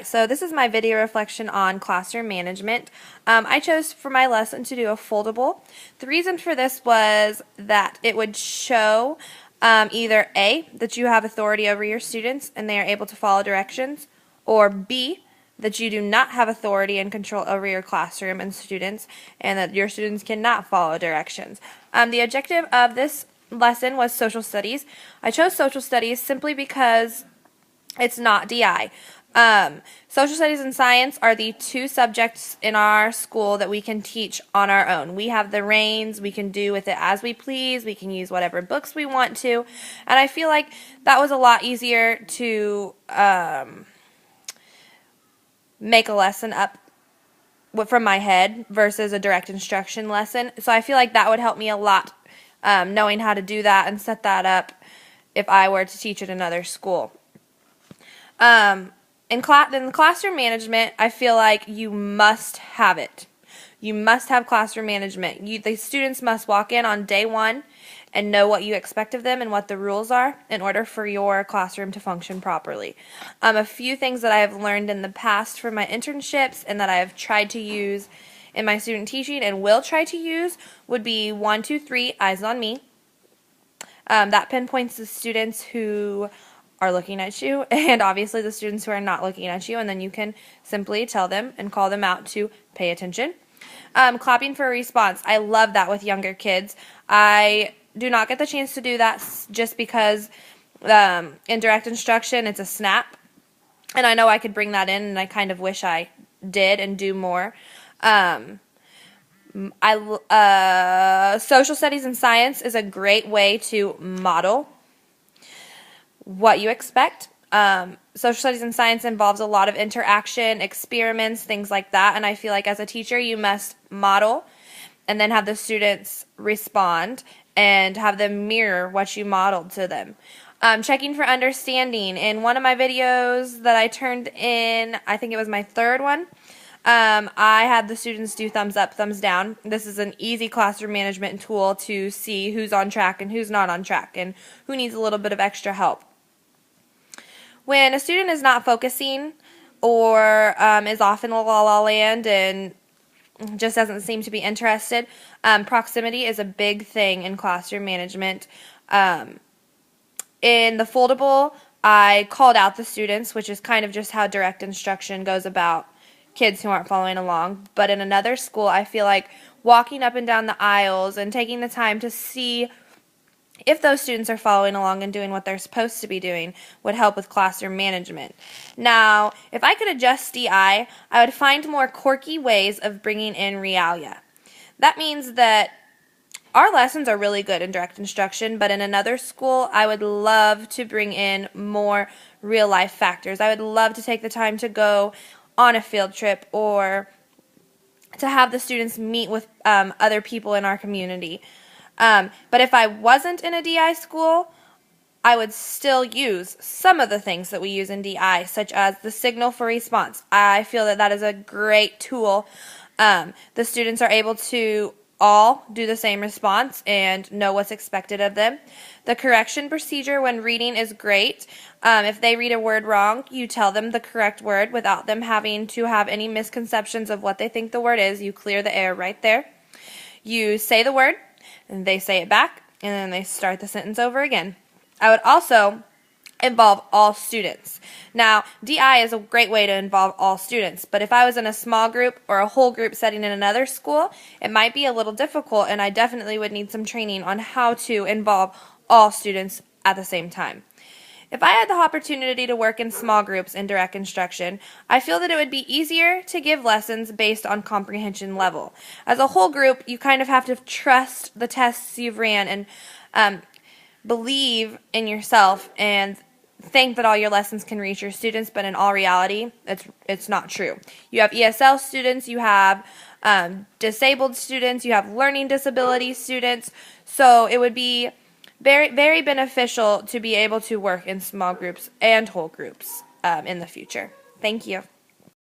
Alright, so this is my video reflection on classroom management. I chose for my lesson to do a foldable. The reason for this was that it would show either A, that you have authority over your students and they are able to follow directions, or B, that you do not have authority and control over your classroom and students and that your students cannot follow directions. The objective of this lesson was social studies. I chose social studies simply because it's not DI. Social studies and science are the two subjects in our school that we can teach on our own. We have the reins, we can do with it as we please, we can use whatever books we want to, and I feel like that was a lot easier to make a lesson up from my head versus a direct instruction lesson. So I feel like that would help me a lot, knowing how to do that and set that up if I were to teach at another school. In classroom management, I feel like you must have it. You must have classroom management. The students must walk in on day one and know what you expect of them and what the rules are in order for your classroom to function properly. A few things that I have learned in the past from my internships and that I have tried to use in my student teaching and will try to use would be 1, 2, 3, eyes on me. That pinpoints the students who are looking at you and obviously the students who are not looking at you, and then you can simply tell them and call them out to pay attention. Clapping for a response. I love that with younger kids. I do not get the chance to do that just because in direct instruction it's a snap, and I know I could bring that in, and I kind of wish I did and do more. Social studies and science is a great way to model what you expect. Social studies and science involves a lot of interaction, experiments, things like that, and I feel like as a teacher you must model and then have the students respond and have them mirror what you modeled to them. Checking for understanding. In one of my videos that I turned in, I think it was my third one, I had the students do thumbs up, thumbs down. This is an easy classroom management tool to see who's on track and who's not on track and who needs a little bit of extra help. When a student is not focusing or is off in la la land and just doesn't seem to be interested, proximity is a big thing in classroom management. In the foldable, I called out the students, which is kind of just how direct instruction goes about kids who aren't following along. But in another school, I feel like walking up and down the aisles and taking the time to see if those students are following along and doing what they're supposed to be doing would help with classroom management. Now, if I could adjust DI, I would find more quirky ways of bringing in realia. That means that our lessons are really good in direct instruction, but in another school, I would love to bring in more real-life factors. I would love to take the time to go on a field trip or to have the students meet with other people in our community. But if I wasn't in a DI school, I would still use some of the things that we use in DI, such as the signal for response. I feel that that is a great tool. The students are able to all do the same response and know what's expected of them. The correction procedure when reading is great. If they read a word wrong, you tell them the correct word without them having to have any misconceptions of what they think the word is. You clear the air right there. You say the word, and they say it back, and then they start the sentence over again. I would also involve all students. Now, DI is a great way to involve all students, but if I was in a small group or a whole group setting in another school, it might be a little difficult, and I definitely would need some training on how to involve all students at the same time. If I had the opportunity to work in small groups in direct instruction, I feel that it would be easier to give lessons based on comprehension level. As a whole group, you kind of have to trust the tests you've ran and believe in yourself and think that all your lessons can reach your students, but in all reality, it's not true. You have ESL students, you have disabled students, you have learning disability students, so it would be very, very beneficial to be able to work in small groups and whole groups in the future. Thank you.